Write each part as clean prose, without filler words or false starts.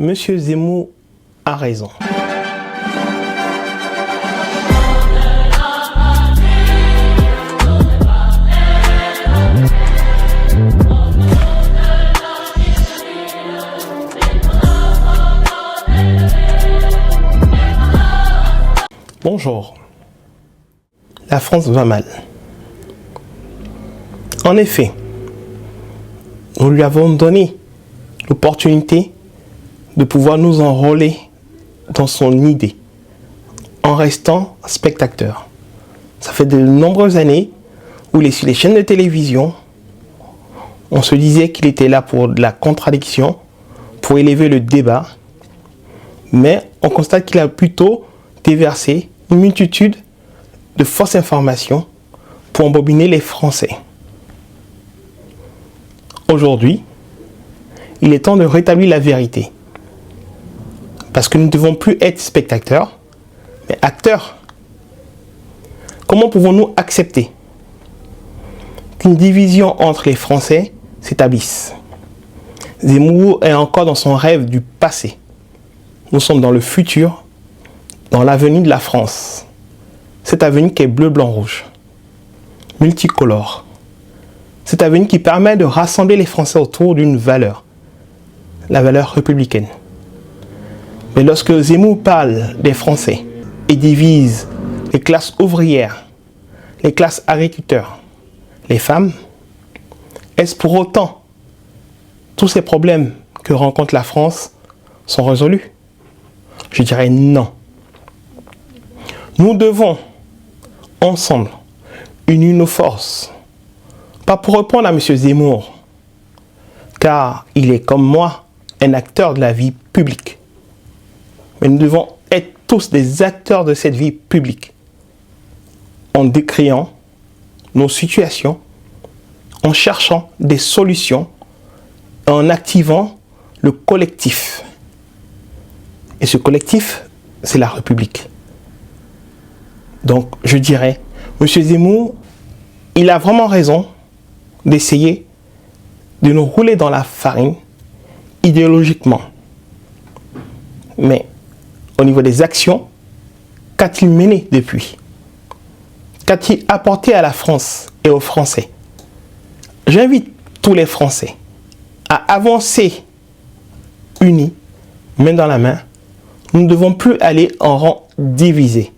Monsieur Zemmour a raison. Bonjour. La France va mal. En effet, nous lui avons donné l'opportunité de pouvoir nous enrôler dans son idée en restant spectateur. Ça fait de nombreuses années où sur les chaînes de télévision, on se disait qu'il était là pour de la contradiction, pour élever le débat, mais on constate qu'il a plutôt déversé une multitude de fausses informations pour embobiner les Français. Aujourd'hui, il est temps de rétablir la vérité. Parce que nous ne devons plus être spectateurs, mais acteurs. Comment pouvons-nous accepter qu'une division entre les Français s'établisse? Zemmour est encore dans son rêve du passé. Nous sommes dans le futur, dans l'avenir de la France. Cet avenir qui est bleu, blanc, rouge, multicolore. Cet avenir qui permet de rassembler les Français autour d'une valeur, la valeur républicaine. Mais lorsque Zemmour parle des Français et divise les classes ouvrières, les classes agriculteurs, les femmes, est-ce pour autant tous ces problèmes que rencontre la France sont résolus? Je dirais non. Nous devons, ensemble, unir nos forces. Pas pour répondre à M. Zemmour, car il est comme moi un acteur de la vie publique. Mais nous devons être tous des acteurs de cette vie publique, en décriant nos situations, en cherchant des solutions, en activant le collectif. Et ce collectif, c'est la République. Donc, je dirais, M. Zemmour, il a vraiment raison d'essayer de nous rouler dans la farine idéologiquement. Mais au niveau des actions, qu'a-t-il mené depuis? Qu'a-t-il apporté à la France et aux Français? J'invite tous les Français à avancer unis, main dans la main. Nous ne devons plus aller en rang divisé.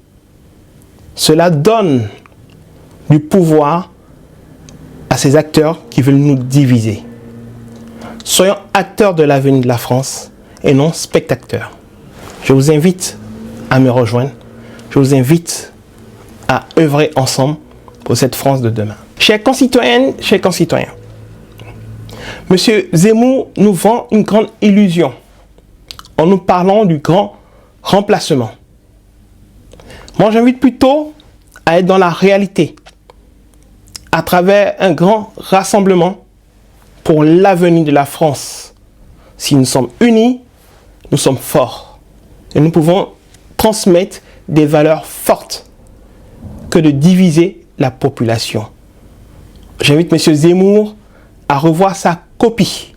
Cela donne du pouvoir à ces acteurs qui veulent nous diviser. Soyons acteurs de l'avenir de la France et non spectateurs. Je vous invite à me rejoindre. Je vous invite à œuvrer ensemble pour cette France de demain. Chers concitoyennes, chers concitoyens, M. Zemmour nous vend une grande illusion en nous parlant du grand remplacement. Moi, j'invite plutôt à être dans la réalité, à travers un grand rassemblement pour l'avenir de la France. Si nous sommes unis, nous sommes forts. Et nous pouvons transmettre des valeurs fortes que de diviser la population. J'invite M. Zemmour à revoir sa copie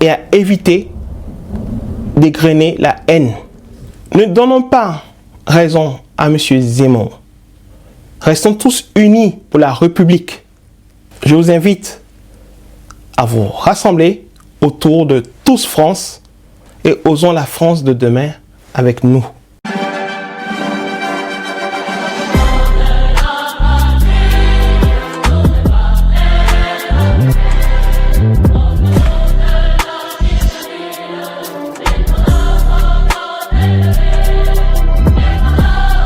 et à éviter d'égrener la haine. Ne donnons pas raison à M. Zemmour. Restons tous unis pour la République. Je vous invite à vous rassembler autour de Tous France et osons la France de demain avec nous.